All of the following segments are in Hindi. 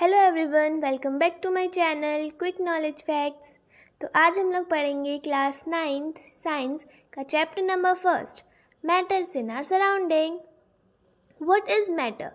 Hello everyone, welcome back to my channel quick knowledge facts. तो आज हम लोग पढ़ेंगे क्लास 9th साइंस का chapter number 1 matters in our surrounding. What is matter?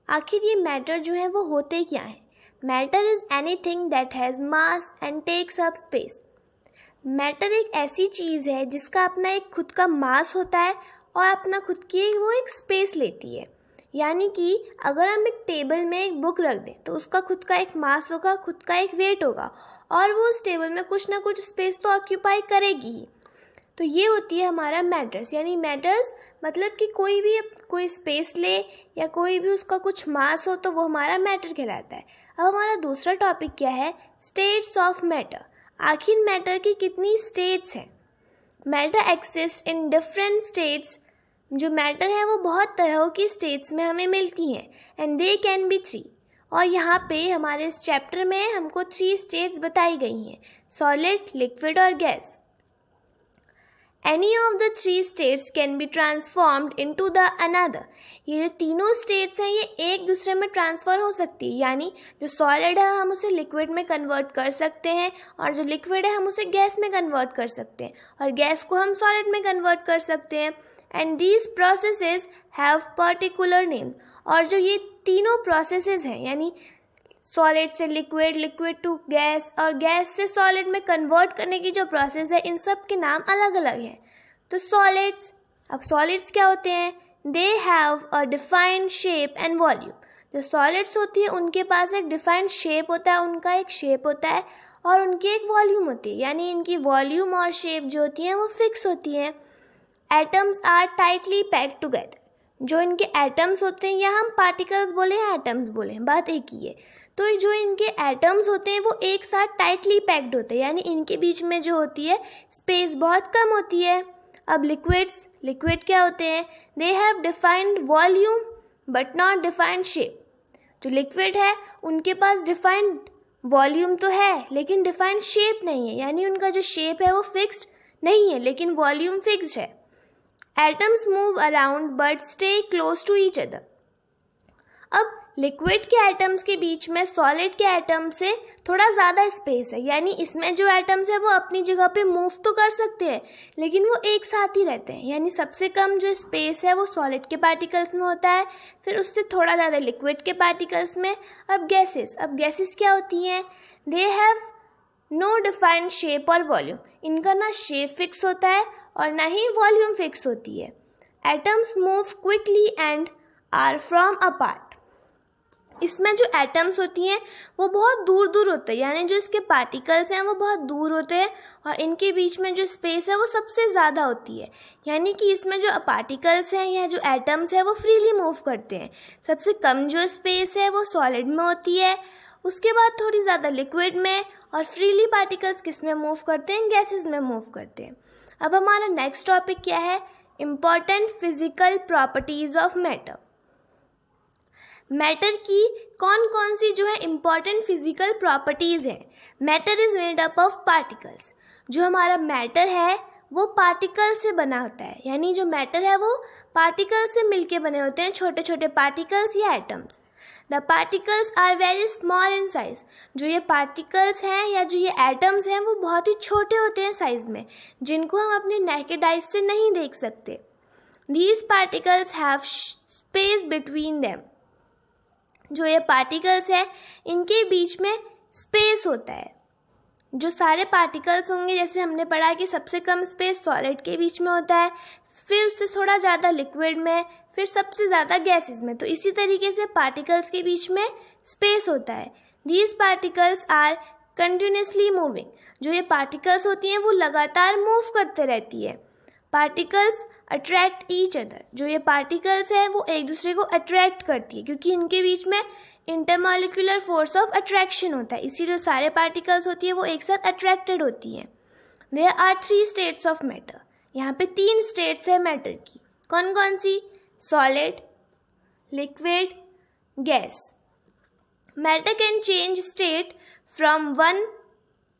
आखिर ये मैटर जो है वो होते क्या हैं? Matter is anything that has mass and takes up space. Matter एक ऐसी चीज़ है जिसका अपना एक खुद का मास होता है और अपना खुद की वो एक स्पेस लेती है। यानी कि अगर हम एक टेबल में एक बुक रख दें तो उसका खुद का एक मास होगा, खुद का एक वेट होगा और वो उस टेबल में कुछ ना कुछ स्पेस तो ऑक्यूपाई करेगी ही। तो ये होती है हमारा मैटर्स। यानी मैटर्स मतलब कि कोई स्पेस ले या कोई भी उसका कुछ मास हो तो वो हमारा मैटर कहलाता है। अब हमारा दूसरा टॉपिक क्या है? States of matter. आखिर मैटर की कितनी स्टेट्स हैं? Matter exist in different states. जो मैटर है वो बहुत तरह की स्टेट्स में हमें मिलती हैं एंड दे कैन बी 3। और यहाँ पे हमारे इस चैप्टर में हमको 3 स्टेट्स बताई गई हैं, सॉलिड, लिक्विड और gas. Any of the 3 states can be transformed into the another। ये जो तीनों स्टेट्स हैं ये एक दूसरे में ट्रांसफ़र हो सकती है। यानी जो सॉलिड है हम उसे लिक्विड में कन्वर्ट कर सकते हैं और जो लिक्विड है हम उसे गैस में कन्वर्ट कर सकते हैं और गैस को हम सॉलिड में कन्वर्ट कर सकते हैं। And these processes have particular name. और जो ये तीनों प्रोसेसेस हैं यानी सॉलिड से लिक्विड, लिक्विड टू गैस और गैस से सॉलिड में कन्वर्ट करने की जो प्रोसेस है इन सब के नाम अलग अलग हैं। तो सॉलिड्स, अब सॉलिड्स क्या होते हैं? They have a defined shape and volume. जो सॉलिड्स होती है उनके पास एक डिफाइंड शेप होता है, उनका एक शेप होता है और उनकी एक वॉल्यूम होती है। यानी इनकी वॉल्यूम और शेप जो होती हैं वो फिक्स होती हैं। Atoms are tightly packed together. जो इनके एटम्स होते हैं या हम पार्टिकल्स बोले या एटम्स बोले, बात एक ही है। तो जो इनके एटम्स होते हैं वो एक साथ टाइटली पैक्ड होते हैं, यानी इनके बीच में जो होती है स्पेस बहुत कम होती है। अब लिक्विड क्या होते हैं? They have defined volume but not defined shape. जो लिक्विड है उनके पास डिफाइंड वॉल्यूम तो है लेकिन डिफाइंड शेप नहीं है, यानी उनका जो शेप है वो फिक्स्ड नहीं है लेकिन वॉल्यूम फिक्स्ड है। Atoms move around but stay close to each other. अब लिक्विड के एटम्स के बीच में सॉलिड के एटम से थोड़ा ज़्यादा स्पेस है, यानी इसमें जो एटम्स है वो अपनी जगह पे मूव तो कर सकते हैं लेकिन वो एक साथ ही रहते हैं। यानी सबसे कम जो स्पेस है वो सॉलिड के पार्टिकल्स में होता है, फिर उससे थोड़ा ज़्यादा लिक्विड के पार्टिकल्स में। अब गैसेस क्या होती हैं? They have no defined shape और वॉल्यूम। इनका ना शेप फिक्स होता है और ना ही वॉल्यूम फिक्स होती है। Atoms move quickly and are from apart. इसमें जो एटम्स होती हैं वो बहुत दूर दूर होते हैं, यानी जो इसके पार्टिकल्स हैं वो बहुत दूर होते हैं और इनके बीच में जो स्पेस है वो सबसे ज़्यादा होती है। यानी कि इसमें जो पार्टिकल्स हैं या जो एटम्स हैं वो फ्रीली मूव करते हैं। सबसे कम जो स्पेस है वो सॉलिड में होती है, उसके बाद थोड़ी ज़्यादा लिक्विड में और फ्रीली पार्टिकल्स किस में मूव करते हैं? गैसेस में मूव करते हैं। अब हमारा नेक्स्ट टॉपिक क्या है? Important physical properties of matter. Matter की कौन कौन सी जो है इम्पॉर्टेंट फिजिकल प्रॉपर्टीज़ हैं? Matter is made up of particles. जो हमारा मैटर है वो पार्टिकल से बना होता है, यानी जो मैटर है वो पार्टिकल से मिलके बने होते हैं, छोटे छोटे पार्टिकल्स या atoms. The particles are very small in size. जो ये पार्टिकल्स हैं या जो ये एटम्स हैं वो बहुत ही छोटे होते हैं साइज में, जिनको हम अपनी नेकेड आइज से नहीं देख सकते। These particles have space between them. जो ये पार्टिकल्स हैं इनके बीच में स्पेस होता है। जो सारे पार्टिकल्स होंगे, जैसे हमने पढ़ा कि सबसे कम स्पेस सॉलिड के बीच में होता है, फिर उससे थोड़ा ज़्यादा लिक्विड में, फिर सबसे ज़्यादा गैसेस में। तो इसी तरीके से पार्टिकल्स के बीच में स्पेस होता है। These particles are continuously moving. जो ये पार्टिकल्स होती हैं वो लगातार मूव करते रहती है। Particles attract each other. जो ये पार्टिकल्स हैं वो एक दूसरे को अट्रैक्ट करती है क्योंकि इनके बीच में इंटरमॉलिक्यूलर फोर्स ऑफ अट्रैक्शन होता है, इसीलिए सारे पार्टिकल्स होती है वो एक साथ अट्रैक्टेड होती हैं। There are 3 states of matter. यहाँ पे 3 स्टेट्स है मैटर की। कौन कौन सी? Solid, liquid, gas. Matter can change state from one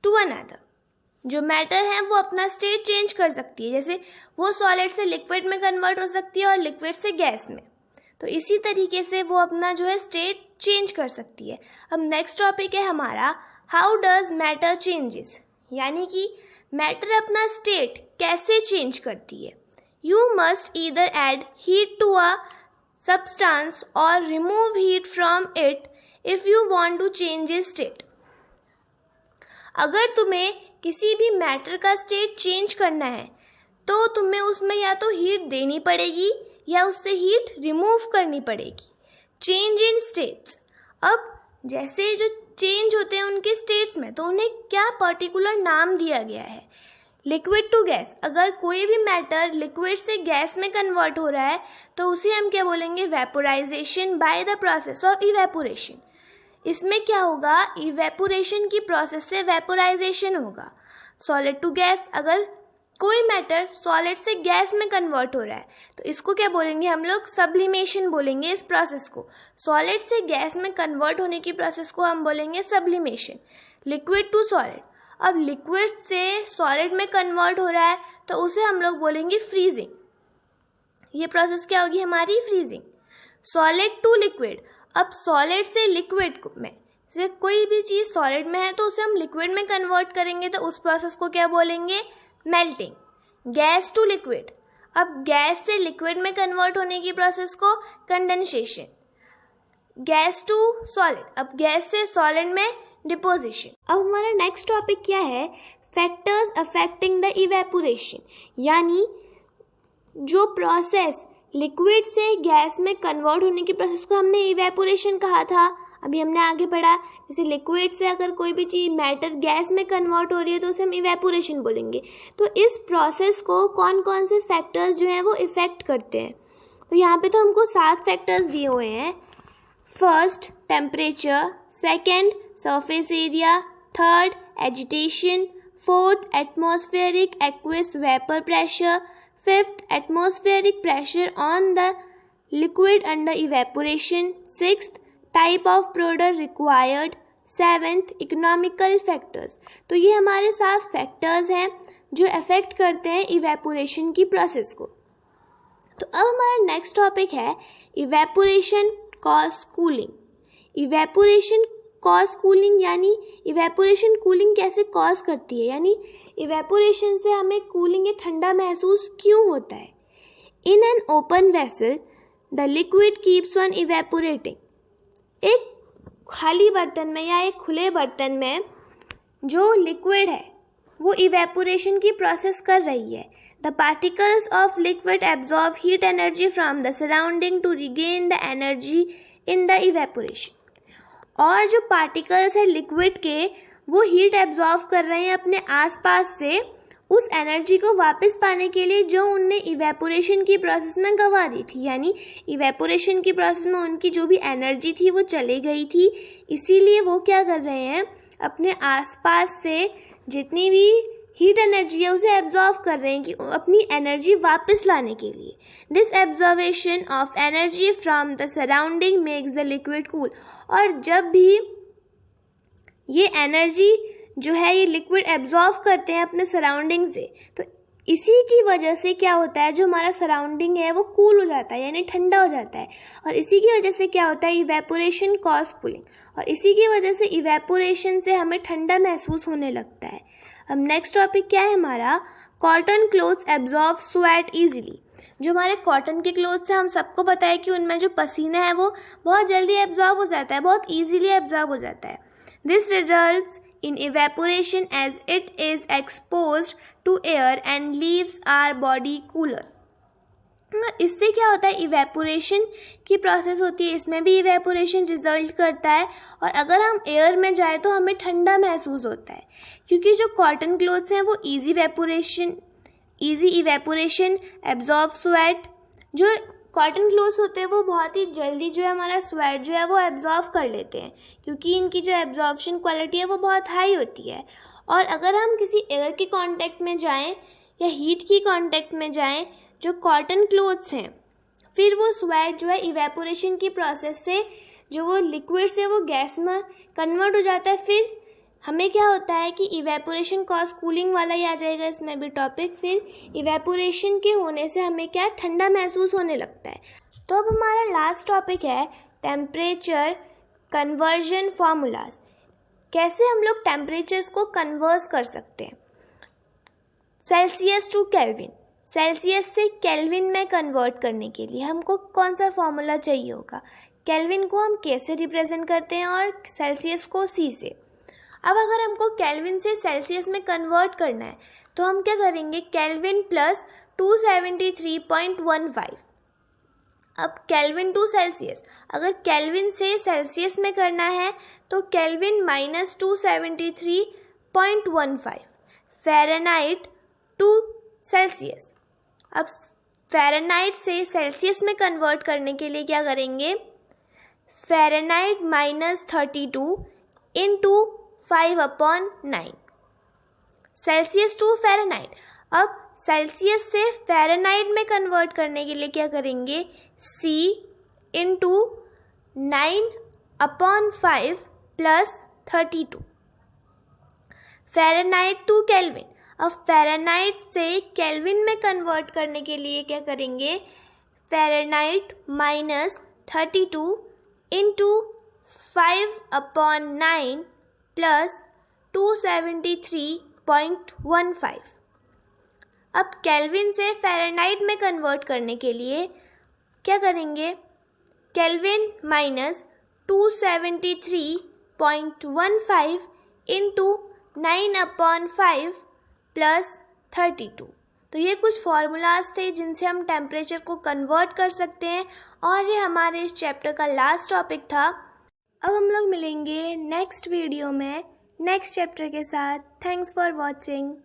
to another. जो मैटर है वो अपना स्टेट चेंज कर सकती है, जैसे वो सॉलिड से लिक्विड में कन्वर्ट हो सकती है और लिक्विड से गैस में। तो इसी तरीके से वो अपना जो है स्टेट चेंज कर सकती है। अब नेक्स्ट टॉपिक है हमारा हाउ डज मैटर चेंजेस, यानी कि मैटर अपना स्टेट कैसे चेंज करती है। You must either add heat to a substance or remove heat from it if you want to change its state. अगर तुम्हें किसी भी मैटर का स्टेट चेंज करना है तो तुम्हें उसमें या तो हीट देनी पड़ेगी या उससे हीट रिमूव करनी पड़ेगी। चेंज इन स्टेट्स, अब जैसे जो चेंज होते हैं उनके स्टेट्स में तो उन्हें क्या पर्टिकुलर नाम दिया गया है। लिक्विड टू गैस, अगर कोई भी मैटर लिक्विड से गैस में कन्वर्ट हो रहा है तो उसे हम क्या बोलेंगे, vaporisation by the process of evaporation. इसमें क्या होगा, इवेपोरेशन की प्रोसेस से वेपोराइजेशन होगा। सॉलिड टू गैस, अगर कोई मैटर सॉलिड से गैस में कन्वर्ट हो रहा है तो इसको क्या बोलेंगे हम लोग, सब्लिमेशन बोलेंगे इस प्रोसेस को। सॉलिड से गैस में कन्वर्ट होने की प्रोसेस को हम बोलेंगे सब्लिमेशन। लिक्विड टू सॉलिड, अब लिक्विड से सॉलिड में कन्वर्ट हो रहा है तो उसे हम लोग बोलेंगे फ्रीजिंग। ये प्रोसेस क्या होगी हमारी, फ्रीजिंग। सॉलिड टू लिक्विड, अब सॉलिड से लिक्विड में से कोई भी चीज़ सॉलिड में है तो उसे हम लिक्विड में कन्वर्ट करेंगे तो उस प्रोसेस को क्या बोलेंगे, मेल्टिंग। गैस टू लिक्विड, अब गैस से लिक्विड में कन्वर्ट होने की प्रोसेस को कंडेंसेशन। गैस टू सॉलिड, अब गैस से सॉलिड में डिपोजिशन। अब हमारा नेक्स्ट टॉपिक क्या है, फैक्टर्स अफेक्टिंग द इवेपोरेशन, यानी जो प्रोसेस लिक्विड से गैस में कन्वर्ट होने की प्रोसेस को हमने इवेपोरेशन कहा था। अभी हमने आगे पढ़ा, जैसे लिक्विड से अगर कोई भी चीज़ मैटर गैस में कन्वर्ट हो रही है तो उसे हम इवेपोरेशन बोलेंगे। तो इस प्रोसेस को कौन कौन से फैक्टर्स जो हैं वो इफ़ेक्ट करते हैं। तो यहाँ पे तो हमको 7 फैक्टर्स दिए हुए हैं। First temperature, second surface area, third agitation, fourth atmospheric aqueous vapour pressure, fifth atmospheric pressure on the liquid under evaporation, sixth type of product required, seventh economical factors. तो ये हमारे 7 फैक्टर्स हैं जो अफेक्ट करते हैं इवेपोरेशन की प्रोसेस को। तो अब हमारा नेक्स्ट टॉपिक है evaporation cause cooling. Evaporation cause cooling, यानी इवेपोरेशन कूलिंग कैसे कॉज करती है, यानी इवेपोरेशन से हमें कूलिंग या ठंडा महसूस क्यों होता है। In an open vessel the liquid keeps on evaporating, एक खाली बर्तन में या एक खुले बर्तन में जो लिक्विड है वो इवेपोरेशन की प्रोसेस कर रही है। The particles of liquid absorb heat energy from the surrounding to regain the energy in the evaporation, और जो पार्टिकल्स है लिक्विड के वो हीट एब्जॉर्ब कर रहे हैं अपने आसपास से उस एनर्जी को वापस पाने के लिए जो उनने इवेपोरेशन की प्रोसेस में गंवा दी थी। यानी इवेपोरेशन की प्रोसेस में उनकी जो भी एनर्जी थी वो चली गई थी, इसीलिए वो क्या कर रहे हैं, अपने आसपास से जितनी भी हीट एनर्जी है उसे एब्जॉर्ब कर रहे हैं कि अपनी एनर्जी वापस लाने के लिए। This absorption of energy from the surrounding makes the liquid cool, और जब भी ये एनर्जी जो है ये लिक्विड एब्जॉर्ब करते हैं अपने सराउंडिंग से तो इसी की वजह से क्या होता है, जो हमारा सराउंडिंग है वो कूल हो जाता है यानी ठंडा हो जाता है, और इसी की वजह से क्या होता है, इवेपोरेशन कॉज कूलिंग, और इसी की वजह से इवेपोरेशन से हमें ठंडा महसूस होने लगता है। अब नेक्स्ट टॉपिक क्या है हमारा, cotton clothes absorb sweat easily. जो हमारे कॉटन के क्लोथ्स हैं हम सबको पता है कि उनमें जो पसीना है वो बहुत जल्दी एब्जॉर्ब हो जाता है, बहुत ईजीली एब्जॉर्ब हो जाता है। This results in evaporation as it is exposed to air and leaves our body cooler। इससे क्या होता है, इवेपोरेशन की प्रोसेस होती है, इसमें भी इवेपोरेशन रिजल्ट करता है, और अगर हम एयर में जाए तो हमें ठंडा महसूस होता है, क्योंकि जो कॉटन क्लोथ्स हैं वो इजी इवेपोरेशन एब्जॉर्ब स्वेट। जो कॉटन क्लोथ्स होते हैं वो बहुत ही जल्दी जो है हमारा स्वेट जो है वो एब्जॉर्ब कर लेते हैं, क्योंकि इनकी जो एब्जॉर्प्शन क्वालिटी है वो बहुत हाई होती है। और अगर हम किसी एयर के कांटेक्ट में जाएं या हीट की कांटेक्ट में जाएं जो कॉटन क्लोथ्स हैं, फिर वो स्वेट जो है इवेपोरेशन की प्रोसेस से जो वो लिक्विड से वो गैस में कन्वर्ट हो जाता है। फिर हमें क्या होता है कि इवेपोरेशन कॉज कूलिंग वाला ही आ जाएगा इसमें भी टॉपिक। फिर इवेपोरेशन के होने से हमें क्या ठंडा महसूस होने लगता है। तो अब हमारा लास्ट टॉपिक है टेम्परेचर कन्वर्जन फार्मूलाज, कैसे हम लोग टेम्परेचर्स को कन्वर्स कर सकते हैं। सेल्सियस टू केल्विन, सेल्सियस से केल्विन में कन्वर्ट करने के लिए हमको कौन सा फॉर्मूला चाहिए होगा। केल्विन को हम के से रिप्रेजेंट करते हैं और सेल्सियस को सी से। अब अगर हमको केल्विन से सेल्सियस में कन्वर्ट करना है तो हम क्या करेंगे, केल्विन प्लस 273.15। अब केल्विन टू सेल्सियस, अगर केल्विन से सेल्सियस में करना है तो Kelvin minus 273.15। Fahrenheit to Celsius, अब फ़ारेनहाइट से सेल्सियस में कन्वर्ट करने के लिए क्या करेंगे, Fahrenheit minus 32 into 5/9। Celsius to Fahrenheit, अब सेल्सियस से फ़ारेनहाइट में कन्वर्ट करने के लिए क्या करेंगे, C into 9/5 plus 32। Fahrenheit to Kelvin, अब फ़ारेनहाइट से केल्विन में कन्वर्ट करने के लिए क्या करेंगे, फ़ारेनहाइट माइनस 32 इंटू 5/9 प्लस 273.15। अब केल्विन से फ़ारेनहाइट में कन्वर्ट करने के लिए क्या करेंगे, केल्विन माइनस 273.15 इंटू 9/5 प्लस 32। तो ये कुछ फार्मूलाज थे जिनसे हम टेम्परेचर को कन्वर्ट कर सकते हैं और ये हमारे इस चैप्टर का लास्ट टॉपिक था। अब हम लोग मिलेंगे नेक्स्ट वीडियो में नेक्स्ट चैप्टर के साथ। Thanks for watching.